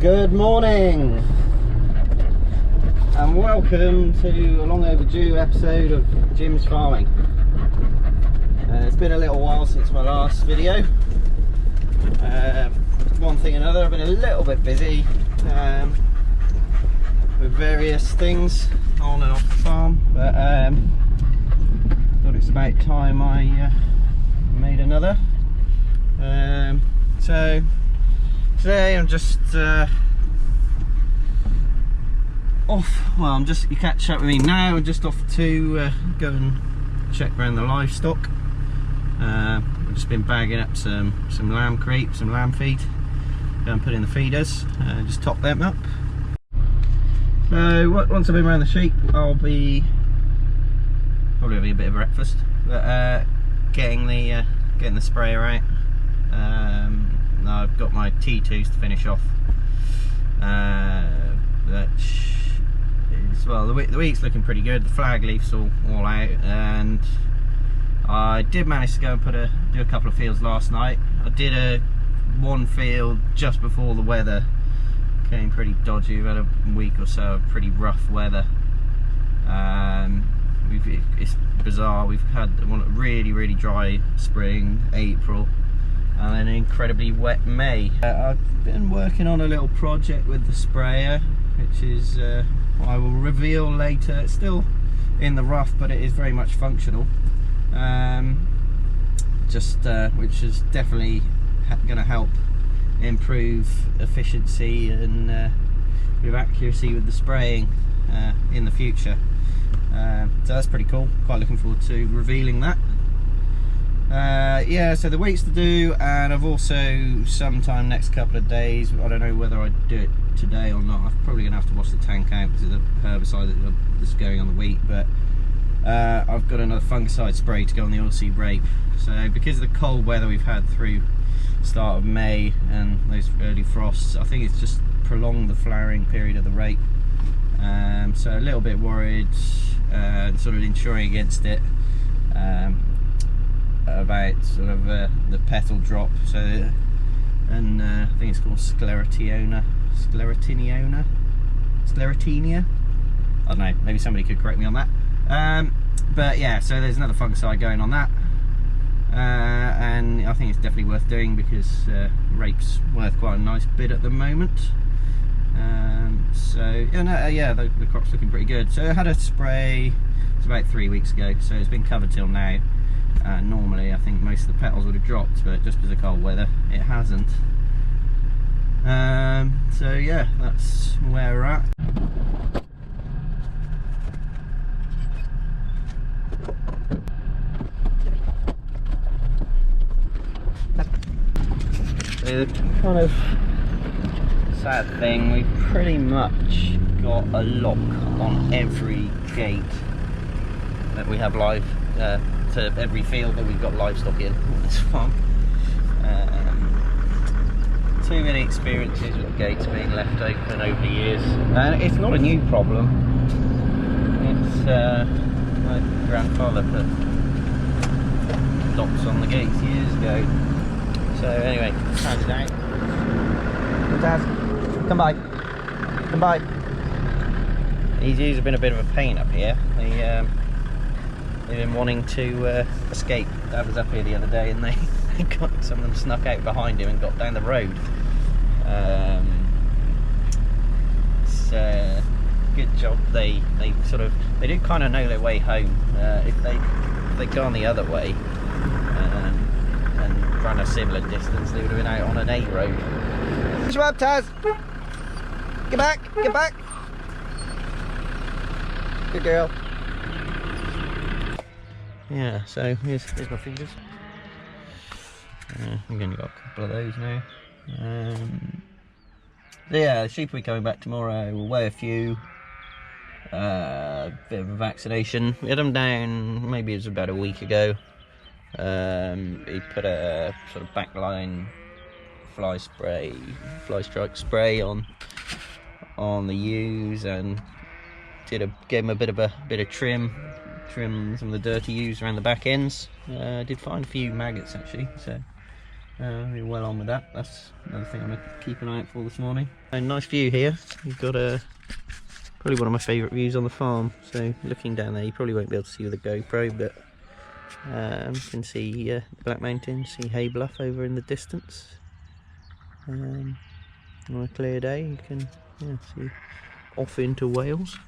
Good morning and welcome to a long overdue episode of Jim's Farming. It's been a little while since my last video. One thing or another, I've been a little bit busy with various things on and off the farm, but thought it's about time I made another. So today I'm just off. Well, you catch up with me now. I'm just off to go and check around the livestock. I've just been bagging up some lamb creep, some lamb feed, go and put in the feeders, just top them up. So once I've been around the sheep, I'll be probably having a bit of breakfast, but getting the sprayer out. I've got my T2s to finish off. Well, the wheat's looking pretty good. The flag leaf's all out, and I did manage to go and do a couple of fields last night. I did one field just before the weather came pretty dodgy. We've had a week or so of pretty rough weather. It's bizarre. We've had a really dry spring, April, and then an incredibly wet May. I've been working on a little project with the sprayer, which is I will reveal later. It's still in the rough, but it is very much functional. Which is definitely going to help improve efficiency and with accuracy with the spraying in the future. So that's pretty cool. Quite looking forward to revealing that. Yeah, so the wheat's to do, and I've also sometime next couple of days, I don't know whether I do it today or not. I'm probably gonna have to wash the tank out because of the herbicide that's going on the wheat, but I've got another fungicide spray to go on the oilseed rape. So because of the cold weather we've had through the start of May and those early frosts, I think it's just prolonged the flowering period of the rape. So a little bit worried and sort of insuring against it. About sort of the petal drop, so and I think it's called scleratinia. I don't know, maybe somebody could correct me on that. But yeah, so there's another fungicide going on that, and I think it's definitely worth doing because rape's worth quite a nice bit at the moment. So yeah, the crop's looking pretty good. So I had a spray, it's about 3 weeks ago, so it's been covered till now. Normally I think most of the petals would have dropped, but just because of cold weather it hasn't. So yeah, that's where we're at. So the kind of sad thing, we've pretty much got a lock on every gate that we have live, to every field that we've got livestock in on this farm. Too many experiences with gates being left open over the years, and it's not a new problem. It's my grandfather put locks on the gates years ago. So anyway, hand it out. Dad, come by. These have been a bit of a pain up here. They've been wanting to escape. Dad was up here the other day, and some of them snuck out behind him and got down the road. So good job. They do kind of know their way home. If they go on the other way and run a similar distance, they would have been out on an A road. Push up, Taz. Get back. Good girl. Yeah, so here's my feeders. We've only got a couple of those now. So yeah, the sheep will be coming back tomorrow. We'll weigh a few. Bit of a vaccination. We had them down, maybe it was about a week ago. He put a sort of backline fly strike spray on the ewes, and gave him a bit of trim some of the dirty ewes around the back ends. Did find a few maggots actually, so You're well on with that. That's another thing I'm going to keep an eye out for this morning. A nice view here. You've got probably one of my favourite views on the farm. So looking down there, you probably won't be able to see with the GoPro, but you can see the Black Mountains, see Hay Bluff over in the distance. On a clear day, you can see off into Wales.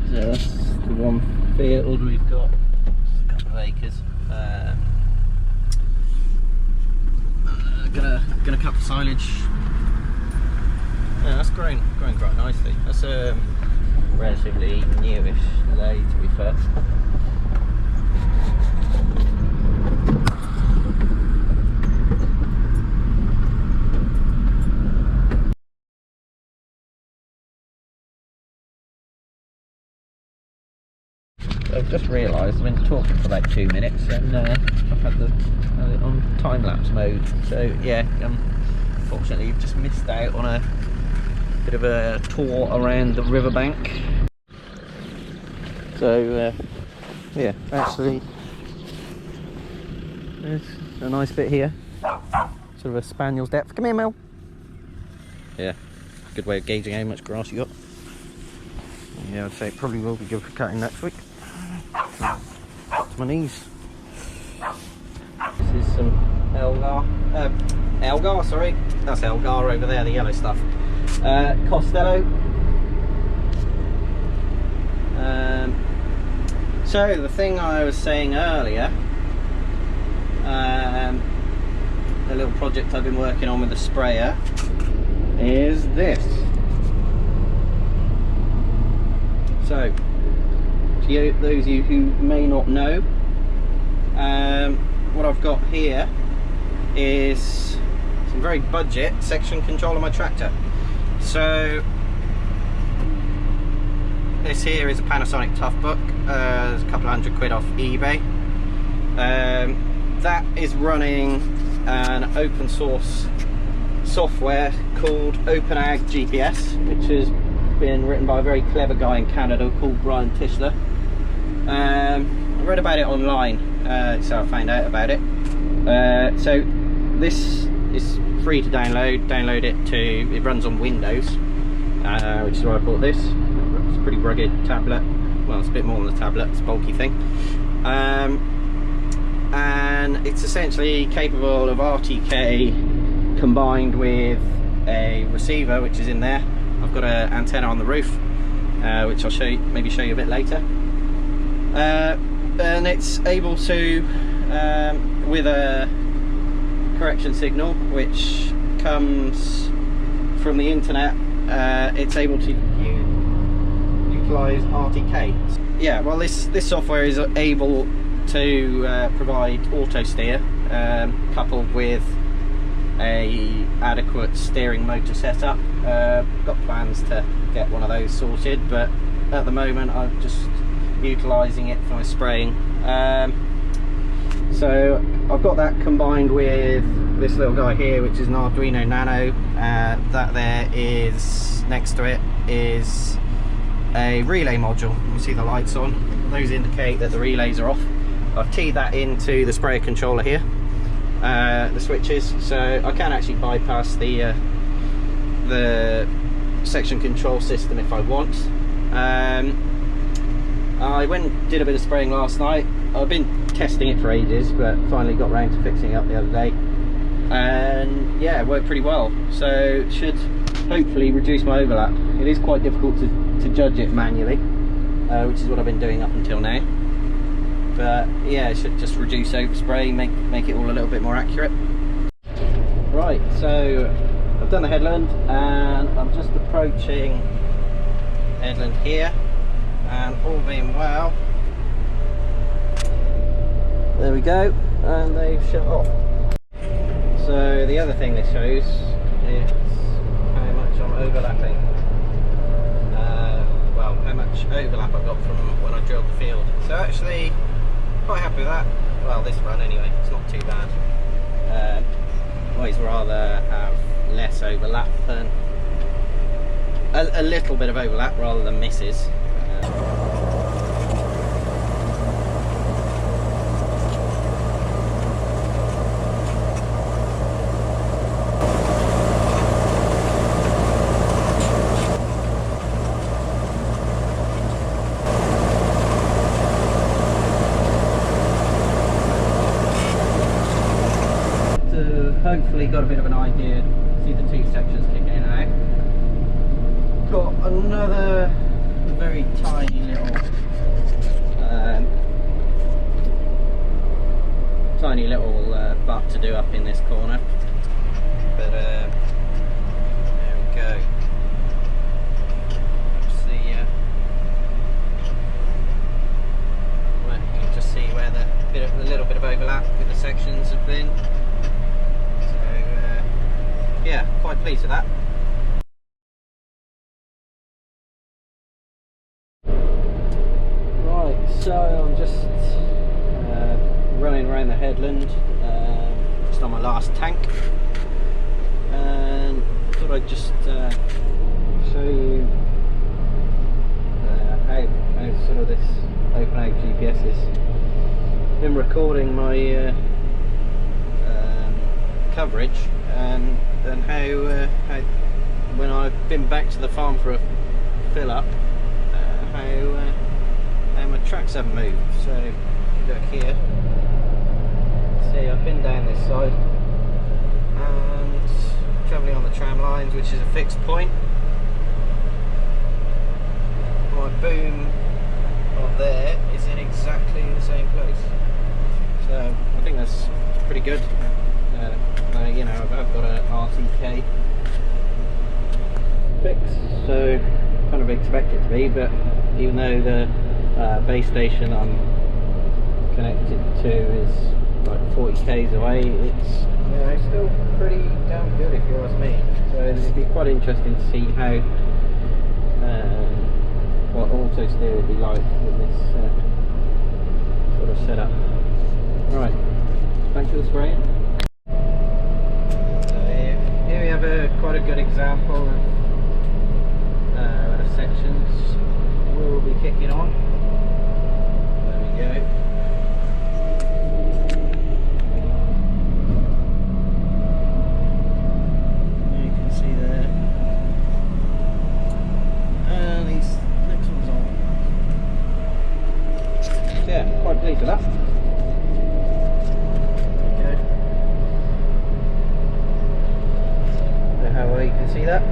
So that's the one field we've got, just a couple of acres. Gonna cut the silage. Yeah, that's growing quite nicely. That's a relatively newish lay, to be fair. I've just realised I've been talking for about 2 minutes and I've had the on time-lapse mode, so yeah, unfortunately you've just missed out on a bit of a tour around the riverbank. So yeah, actually there's a nice bit here, sort of a spaniel's depth. Come here, Mel. Yeah, good way of gauging how much grass you got. Yeah, I'd say it probably will be good for cutting next week. To my knees. This is some Elgar, sorry. That's Elgar over there, the yellow stuff. Costello. So the thing I was saying earlier, the little project I've been working on with the sprayer is this. So, to those of you who may not know, what I've got here is some very budget section control on my tractor. So this here is a Panasonic Toughbook. There's a couple of £100 off eBay. That is running an open source software called AgOpenGPS, which has been written by a very clever guy in Canada called Brian Tischler. I read about it online, so I found out about it. So this is free to download it runs on Windows, which is why I bought this. It's a pretty rugged tablet. Well, it's a bit more than a tablet, it's a bulky thing. And it's essentially capable of RTK combined with a receiver, which is in there. I've got an antenna on the roof, which I'll maybe show you a bit later. And it's able to, with a correction signal which comes from the internet, it's able to utilize RTK. Yeah, well, this software is able to provide auto steer, coupled with a adequate steering motor setup. Got plans to get one of those sorted, but at the moment I'm just utilising it for my spraying. So I've got that combined with this little guy here, which is an Arduino Nano. That there is, next to it is a relay module. You can see the lights on. Those indicate that the relays are off. I've keyed that into the sprayer controller here, the switches, so I can actually bypass the section control system if I want. I went and did a bit of spraying last night. I've been testing it for ages, but finally got around to fixing it up the other day, and yeah, it worked pretty well. So it should hopefully reduce my overlap. It is quite difficult to judge it manually, which is what I've been doing up until now. But yeah, it should just reduce overspray, make it all a little bit more accurate. Right, so I've done the headland and I'm just approaching headland here, and all being well, there we go, and they've shut off. So the other thing this shows is how much I'm overlapping. Well, how much overlap I got from when I drilled the field. So actually, quite happy with that. Well, this run anyway, it's not too bad. always rather have less overlap than a little bit of overlap rather than misses. Hopefully got a bit of an idea. See the two sections kicking in and out. Got another very tiny little butt to do up in this corner, but there we go. See, well, you can just see where the little bit of overlap with the sections have been. Yeah, quite pleased with that. Right, so I'm just running around the headland, just on my last tank, and thought I'd just show you how sort of this AgOpenGPS has been recording my coverage, and how when I've been back to the farm for a fill up, how my tracks haven't moved. So look here, see I've been down this side and travelling on the tram lines, which is a fixed point. My boom of there is in exactly the same place, so I think that's pretty good. You know, I've got an RTK fix, so kind of expect it to be, but even though the base station I'm connected to is like 40 k's away, it's, you know, still pretty damn good if you ask me. So it'd be quite interesting to see how what auto steer would be like with this sort of setup. Right, back to the spraying. Here we have quite a good example of sections we'll be kicking on. There we go. You can see there. And these next one's on. So yeah, quite pleased with that. How well you can see that.